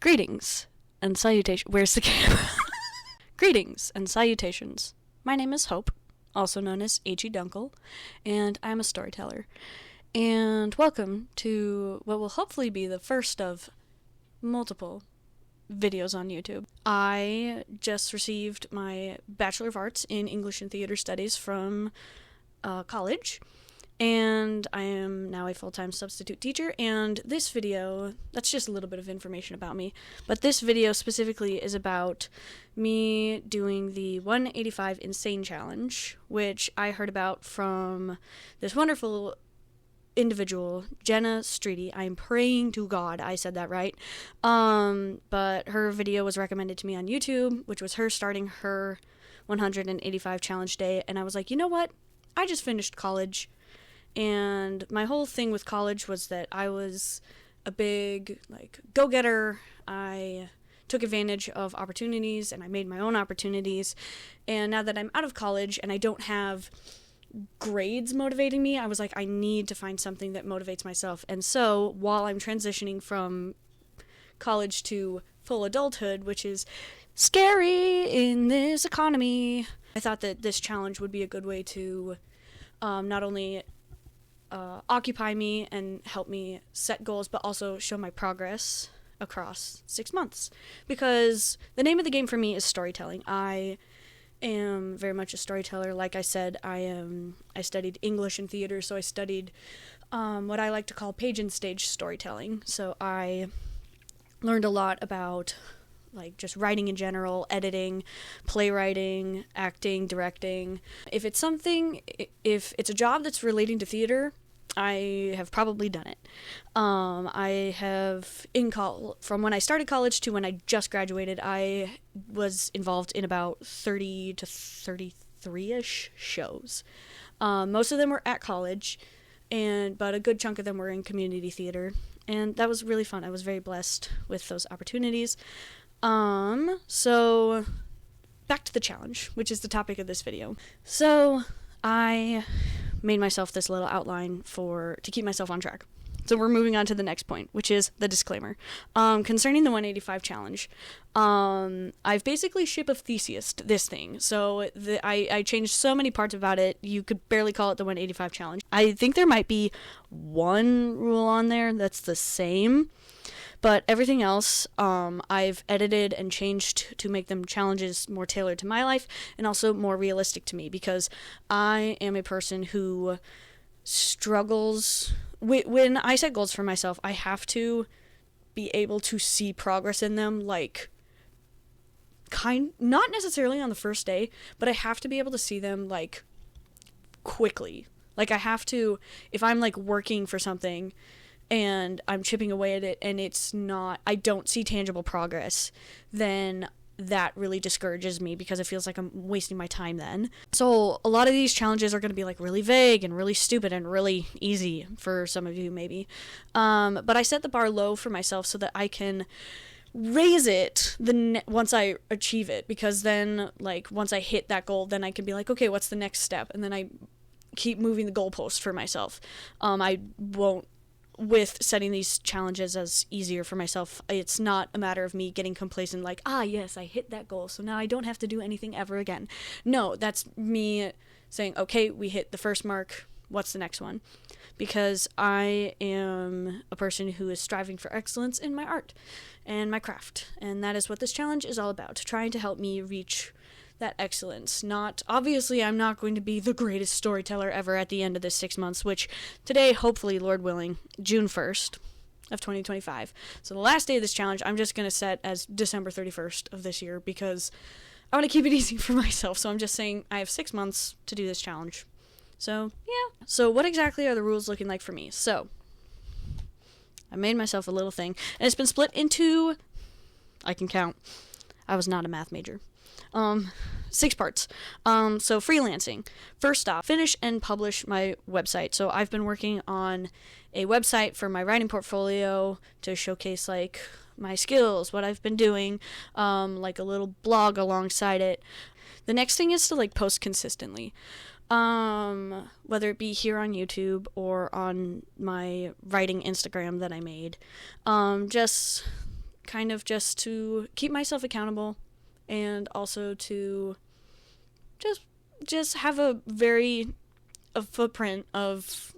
Greetings and salutations. Where's the camera? Greetings and salutations. My name is Hope, also known as H.E. Dunkle, and I'm a storyteller. And welcome to what will hopefully be the first of multiple videos on YouTube. I just received my Bachelor of Arts in English and Theater Studies from college, and I am now a full-time substitute teacher, and this video, that's just a little bit of information about me, but this video specifically is about me doing the 185 Insane Challenge, which I heard about from this wonderful individual, Jenna Streety. I'm praying to God I said that right. But her video was recommended to me on YouTube, which was her starting her 185 challenge day, and I was like, you know what? I just finished college, and my whole thing with college was that I was a big, go-getter. I took advantage of opportunities, and I made my own opportunities, and now that I'm out of college and I don't have grades motivating me, I was like, I need to find something that motivates myself. And so while I'm transitioning from college to full adulthood, which is scary in this economy, I thought that this challenge would be a good way to not only occupy me and help me set goals, but also show my progress across 6 months. Because the name of the game for me is storytelling. I am very much a storyteller. Like I said, I studied English and theater, so I studied what I like to call page and stage storytelling. So I learned a lot about just writing in general, editing, playwriting, acting, directing. If it's a job that's relating to theater, I have probably done it. I have, from when I started college to when I just graduated, I was involved in about 30 to 33-ish shows. Most of them were at college, but a good chunk of them were in community theater, and that was really fun. I was very blessed with those opportunities. So back to the challenge, which is the topic of this video. So I made myself this little outline to keep myself on track. So we're moving on to the next point, which is the disclaimer. Concerning the 185 challenge, I've basically ship of Theseus'd this thing. So I changed so many parts about it, you could barely call it the 185 challenge. I think there might be one rule on there that's the same, but everything else, I've edited and changed to make them challenges more tailored to my life and also more realistic to me, because I am a person who struggles. When I set goals for myself, I have to be able to see progress in them, not necessarily on the first day, but I have to be able to see them, quickly. I have to, if I'm, working for something and I'm chipping away at it and I don't see tangible progress, then that really discourages me because it feels like I'm wasting my time then. So a lot of these challenges are going to be really vague and really stupid and really easy for some of you maybe. But I set the bar low for myself so that I can raise it once I achieve it, because then once I hit that goal, then I can be okay, what's the next step? And then I keep moving the goalpost for myself. I won't, with setting these challenges as easier for myself, it's not a matter of me getting complacent, yes, I hit that goal, so now I don't have to do anything ever again. No, that's me saying, okay, we hit the first mark, what's the next one? Because I am a person who is striving for excellence in my art and my craft, and that is what this challenge is all about, trying to help me reach that excellence. Obviously, I'm not going to be the greatest storyteller ever at the end of this 6 months, which today, hopefully, Lord willing, June 1st of 2025. So the last day of this challenge, I'm just going to set as December 31st of this year, because I want to keep it easy for myself. So I'm just saying I have 6 months to do this challenge. So, yeah. So what exactly are the rules looking like for me? So I made myself a little thing, and it's been split into, I can count, I was not a math major. 6 parts. So freelancing. First off, finish and publish my website. So I've been working on a website for my writing portfolio to showcase my skills, what I've been doing, a little blog alongside it. The next thing is to post consistently. Whether it be here on YouTube or on my writing Instagram that I made. Just kind of just to keep myself accountable and also to just have a footprint of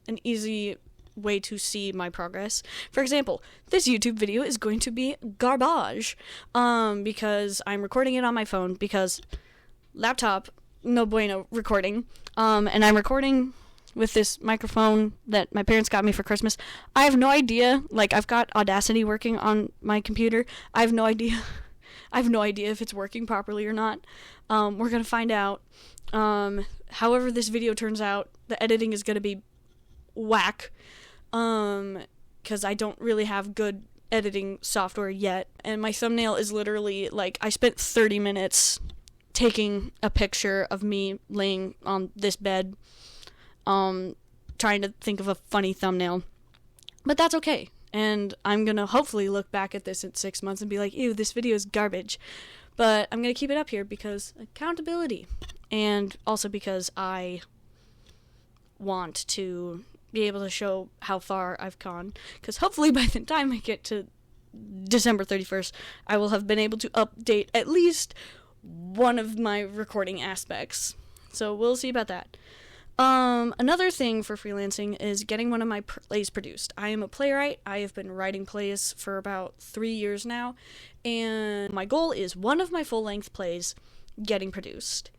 an easy way to see my progress. For example, this YouTube video is going to be garbage because I'm recording it on my phone because laptop, no bueno recording. And I'm recording with this microphone that my parents got me for Christmas. I have no idea. Like, I've got Audacity working on my computer. I have no idea if it's working properly or not. We're gonna find out. However this video turns out, the editing is gonna be whack. Because I don't really have good editing software yet. And my thumbnail is literally, like, I spent 30 minutes taking a picture of me laying on this bed, trying to think of a funny thumbnail. But that's okay. And I'm gonna hopefully look back at this in 6 months and be like, ew, this video is garbage. But I'm gonna keep it up here because accountability. And also because I want to be able to show how far I've gone. Because hopefully by the time I get to December 31st, I will have been able to update at least one of my recording aspects. So we'll see about that. Another thing for freelancing is getting one of my plays produced. I am a playwright. I have been writing plays for about 3 years now, and my goal is one of my full-length plays getting produced.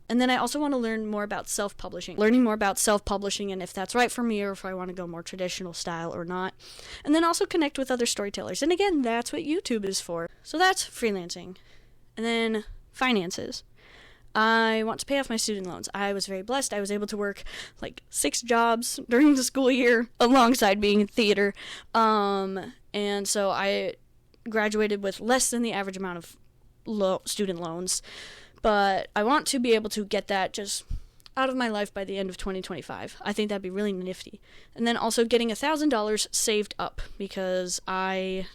And then I also want to learn more about self-publishing. Learning more about self-publishing and if that's right for me or if I want to go more traditional style or not. And then also connect with other storytellers. And again, that's what YouTube is for. So that's freelancing. And then finances. I want to pay off my student loans. I was very blessed. I was able to work like 6 jobs during the school year alongside being in theater. And so I graduated with less than the average amount of student loans. But I want to be able to get that just out of my life by the end of 2025. I think that'd be really nifty. And then also getting $1,000 saved up because I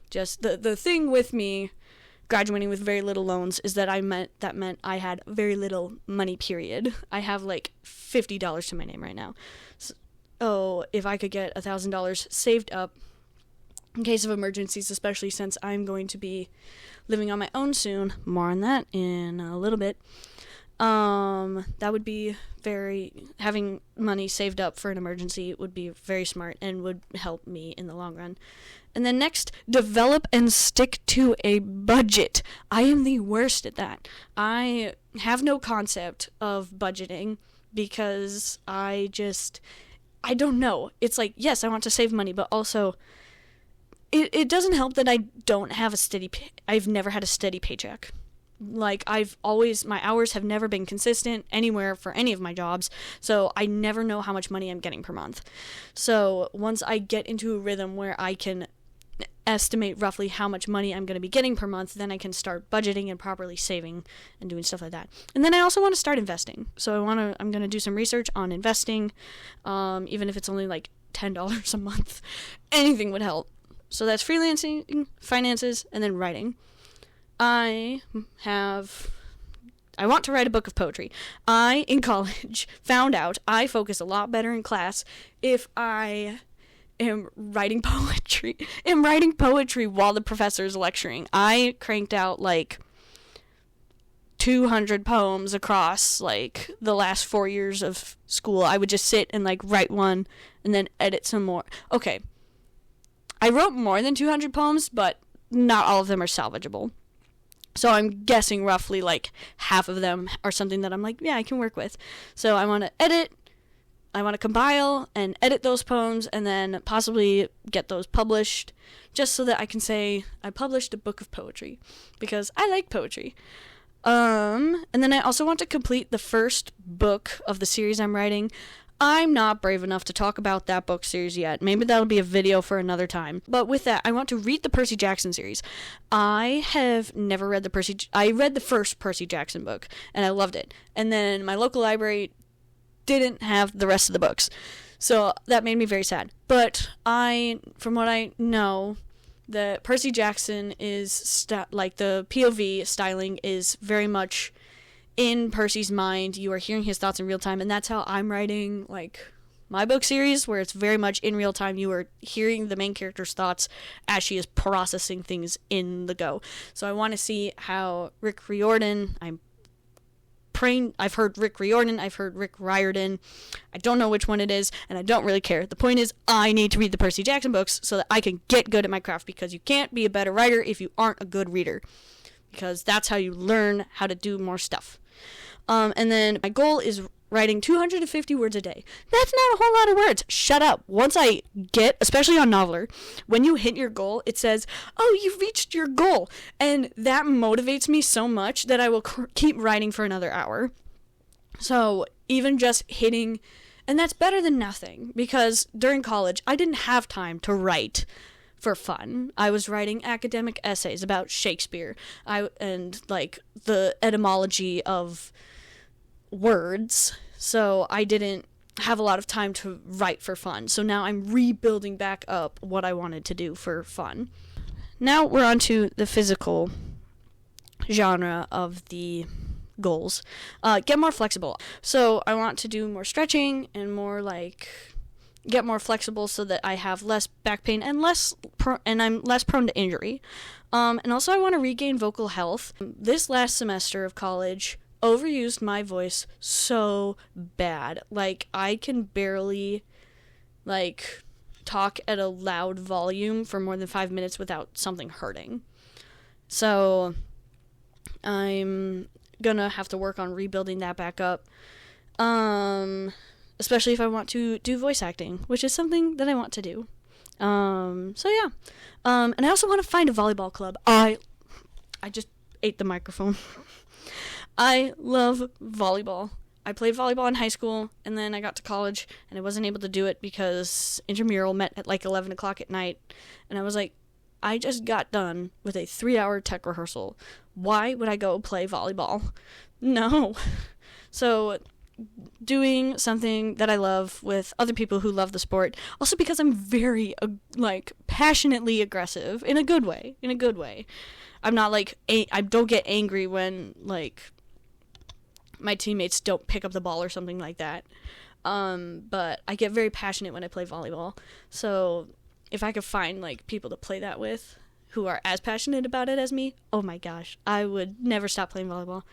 just the thing with me graduating with very little loans is that meant I had very little money, period. I have like $50 to my name right now. So if I could get $1,000 saved up in case of emergencies, especially since I'm going to be living on my own soon, more on that in a little bit, that would be having money saved up for an emergency would be very smart and would help me in the long run. And then next, develop and stick to a budget. I am the worst at that. I have no concept of budgeting because I don't know. It's like, yes, I want to save money, but also it doesn't help that I don't have I've never had a steady paycheck. Like, my hours have never been consistent anywhere for any of my jobs, so I never know how much money I'm getting per month. So once I get into a rhythm where I can estimate roughly how much money I'm going to be getting per month, then I can start budgeting and properly saving and doing stuff like that. And then I also want to start investing. So I'm going to do some research on investing, even if it's only like $10 a month. Anything would help. So that's freelancing, finances, and then writing. I want to write a book of poetry. I, in college, found out I focus a lot better in class if I am writing poetry. While the professor is lecturing. I cranked out like 200 poems across like the last 4 years of school. I would just sit and like write one and then edit some more. Okay. I wrote more than 200 poems, but not all of them are salvageable. So I'm guessing roughly like half of them are something that I'm like, yeah, I can work with. So I want to compile and edit those poems and then possibly get those published just so that I can say I published a book of poetry because I like poetry. And then I also want to complete the first book of the series I'm writing. I'm not brave enough to talk about that book series yet. Maybe that'll be a video for another time. But with that, I want to read the Percy Jackson series. I have never read I read the first Percy Jackson book, and I loved it. And then my local library didn't have the rest of the books. So that made me very sad. But from what I know, the Percy Jackson is, like, the POV styling is very much in Percy's mind. You are hearing his thoughts in real time, and that's how I'm writing, like, my book series, where it's very much in real time. You are hearing the main character's thoughts as she is processing things in the go. So I want to see how Rick Riordan, I've heard Rick Riordan, I've heard Rick Riordan. I don't know which one it is, and I don't really care. The point is, I need to read the Percy Jackson books so that I can get good at my craft, because you can't be a better writer if you aren't a good reader, because that's how you learn how to do more stuff. And then my goal is writing 250 words a day. That's not a whole lot of words. Shut up. Once I get, especially on Noveler, when you hit your goal, it says, oh, you reached your goal. And that motivates me so much that I will keep writing for another hour. So even just hitting, and that's better than nothing, because during college, I didn't have time to write for fun. I was writing academic essays about Shakespeare, and like the etymology of words, so I didn't have a lot of time to write for fun. So now I'm rebuilding back up what I wanted to do for fun. Now we're on to the physical genre of the goals. Get more flexible. So I want to do more stretching and more get more flexible so that I have less back pain and I'm less prone to injury. And also I want to regain vocal health. This last semester of college overused my voice so bad. I can barely talk at a loud volume for more than 5 minutes without something hurting. So I'm gonna have to work on rebuilding that back up. Especially if I want to do voice acting, which is something that I want to do. So yeah. And I also want to find a volleyball club. I just ate the microphone. I love volleyball. I played volleyball in high school, and then I got to college, and I wasn't able to do it because intramural met at 11 o'clock at night. And I was like, I just got done with a 3-hour tech rehearsal. Why would I go play volleyball? No. So doing something that I love with other people who love the sport. Also because I'm very, passionately aggressive in a good way. I'm not I don't get angry when, my teammates don't pick up the ball or something like that. But I get very passionate when I play volleyball. So if I could find, people to play that with who are as passionate about it as me, oh my gosh, I would never stop playing volleyball.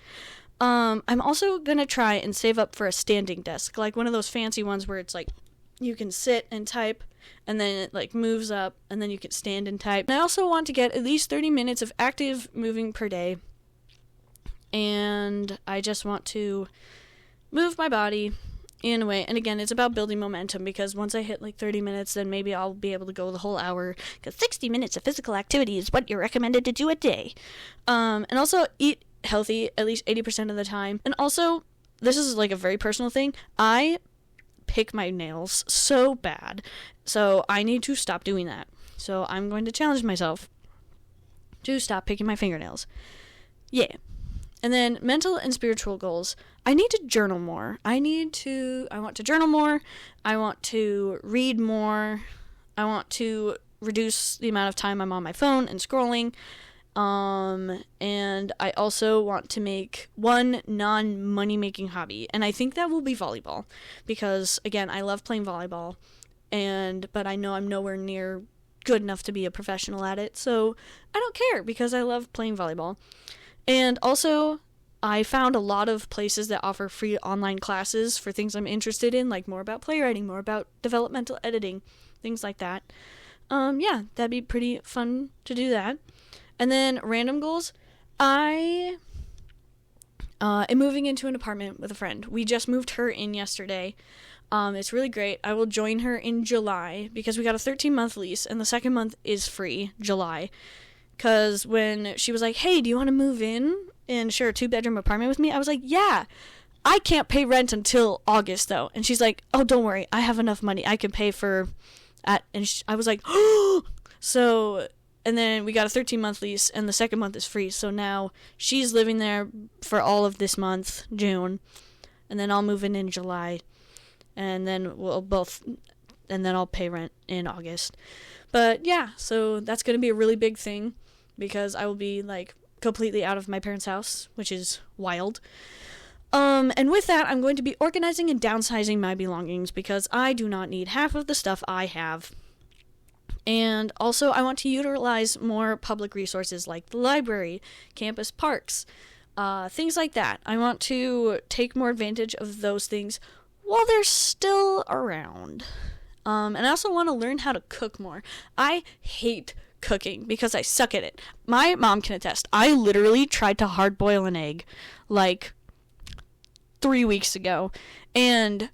I'm also gonna try and save up for a standing desk, one of those fancy ones where it's you can sit and type, and then it moves up, and then you can stand and type. And I also want to get at least 30 minutes of active moving per day, and I just want to move my body in a way. And again, it's about building momentum, because once I hit 30 minutes, then maybe I'll be able to go the whole hour, because 60 minutes of physical activity is what you're recommended to do a day. And also eat healthy at least 80% of the time. And also, this is a very personal thing, I pick my nails so bad, so I need to stop doing that. So I'm going to challenge myself to stop picking my fingernails. Yeah. And then mental and spiritual goals. I need to journal more. I want to journal more. I want to read more. I want to reduce the amount of time I'm on my phone and scrolling. And I also want to make one non-money making hobby, and I think that will be volleyball, because again, I love playing volleyball, but I know I'm nowhere near good enough to be a professional at it, so I don't care, because I love playing volleyball. And also, I found a lot of places that offer free online classes for things I'm interested in, more about playwriting, more about developmental editing, things like that. Yeah, that'd be pretty fun to do that. And then random goals, I am moving into an apartment with a friend. We just moved her in yesterday. It's really great. I will join her in July, because we got a 13-month lease, and the second month is free, July. Because when she was like, hey, do you want to move in and share a 2-bedroom apartment with me? I was like, yeah. I can't pay rent until August, though. And she's like, oh, don't worry. I have enough money. I can pay for... I was like, oh! So... And then we got a 13-month lease, and the second month is free. So now she's living there for all of this month, June, and then I'll move in July, and then I'll pay rent in August. But yeah, so that's going to be a really big thing, because I will be completely out of my parents' house, which is wild. And with that, I'm going to be organizing and downsizing my belongings because I do not need half of the stuff I have. And also, I want to utilize more public resources like the library, campus parks, things like that. I want to take more advantage of those things while they're still around. And I also want to learn how to cook more. I hate cooking because I suck at it. My mom can attest. I literally tried to hard boil an egg like 3 weeks ago, and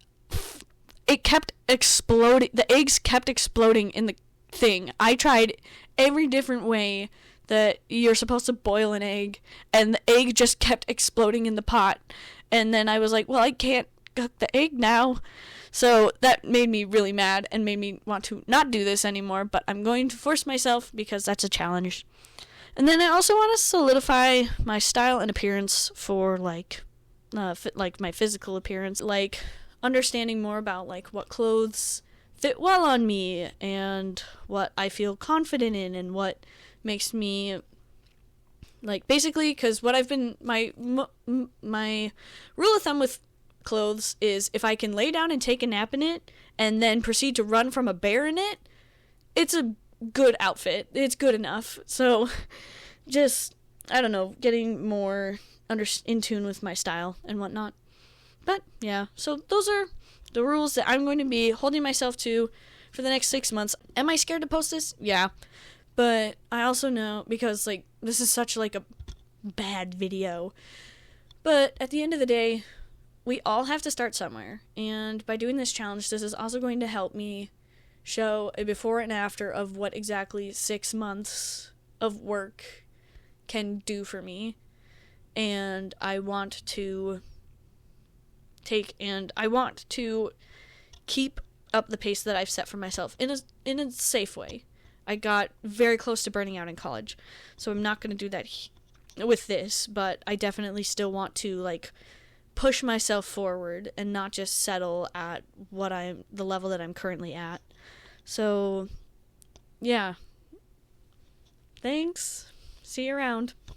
it kept exploding. The eggs kept exploding in the thing. I tried every different way that you're supposed to boil an egg, and the egg just kept exploding in the pot. And then I was like, well, I can't cook the egg now. So that made me really mad and made me want to not do this anymore, but I'm going to force myself because that's a challenge. And then I also want to solidify my style and appearance for like my physical appearance, like understanding more about like what clothes fit well on me and what I feel confident in and what makes me like basically, because what I've been my rule of thumb with clothes is if I can lay down and take a nap in it and then proceed to run from a bear in it, it's a good outfit. It's good enough. So just, I don't know, getting more in tune with my style and whatnot. But yeah, so those are the rules that I'm going to be holding myself to for the next 6 months. Am I scared to post this? Yeah. But I also know, because like this is such like a bad video. But at the end of the day, we all have to start somewhere. And by doing this challenge, this is also going to help me show a before and after of what exactly 6 months of work can do for me. And I want to keep up the pace that I've set for myself in a safe way. I got very close to burning out in college, so I'm not going to do that with this, but I definitely still want to like push myself forward and not just settle at the level that I'm currently at. So, yeah. Thanks. See you around.